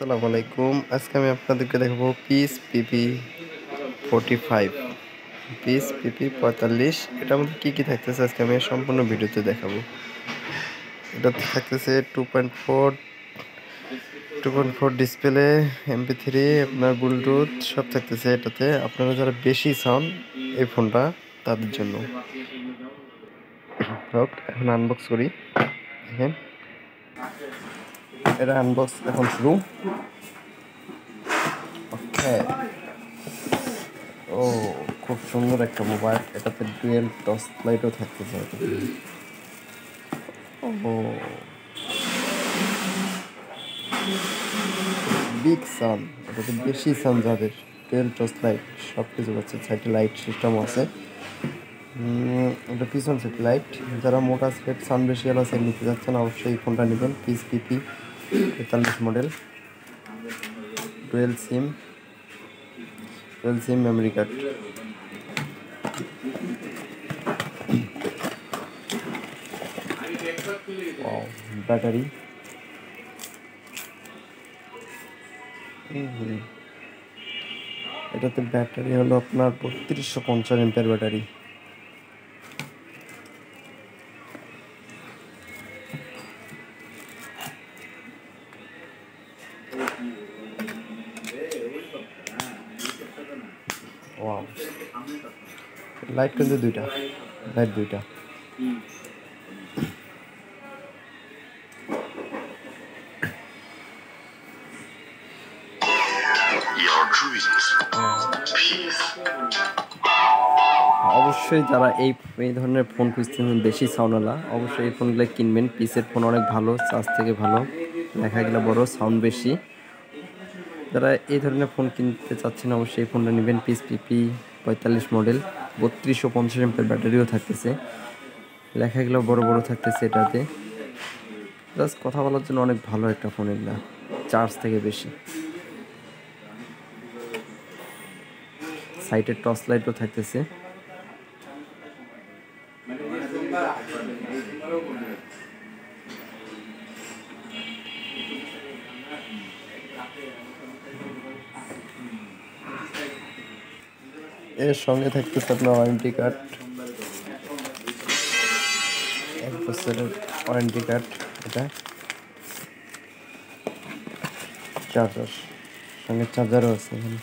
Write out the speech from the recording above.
আসসালামু আলাইকুম। আজকে আমি আপনাদেরকে দেখাবো পিস পিপি 45 পিস পিপি 45। এটার মধ্যে কি থাকতেছে আজকে আমি সম্পূর্ণ ভিডিওতে দেখাবো। এটাতে থাকতেছে 2.4 ডিসপ্লে, MP3, আপনার ব্লুটুথ সব থাকতেছে এটাতে। আপনারা যারা বেশি চান এই ফোনটা তাদের জন্য। হোক, এখন আনবক্স করি। দেখেন, এটা আনবক্স এখন শুরু। হ্যাঁ, ও খুব সুন্দর একটা মোবাইল। এটাতে ডুয়েল টর্চ লাইটও থাকতেছে। ও বিগ সান, এটাতে বেশি সান যাদের, ডুয়েল টর্চ লাইট সব কিছু পাচ্ছে। স্যাটেলাইট সিস্টেমও আছে। এটা পিছন স্যাটেলাইট। যারা মোটা সেট সান বেশি আলো সেট নিতে যাচ্ছেন অবশ্যই এই ফোনটা নেবেন। পিস পিপি 45 মডেল, ডুয়েল সিম মেমোরি কার্ড। ব্যাটারি এটাতে ব্যাটারি হলো আপনার 3250 এমপিআর ব্যাটারি। ওয়াও, লাইট কিন্তু দুইটা। অবশ্যই যারা এই ধরনের ফোন খুঁজছেন বেশি সাউন্ডওয়ালা, অবশ্যই এই ফোনগুলো কিনবেন। পিসের ফোন অনেক ভালো, চার্জ থেকে ভালো, লেখাগুলো বড়, সাউন্ড বেশি। যারা এই ধরনের ফোন কিনতে চাচ্ছেন অবশ্যই এই ফোনটা নেবেন। পিস পিপি 45 মডেল, 3250 এমপের ব্যাটারিও থাকতেছে, লেখাগুলো বড় বড় থাকতেছে। এটাতে জাস্ট কথা বলার জন্য অনেক ভালো একটা ফোন। এগুলা চার্জ থেকে বেশি। সাইডের টর্চ লাইটও থাকতেছে। এর সঙ্গে থাকতেছে আপনার ওয়ারেন্টি কার্ড, 1 বছরের ওয়ারেন্টি কার্ড। এটা চার্জার, সঙ্গে চার্জারও আছে এখানে।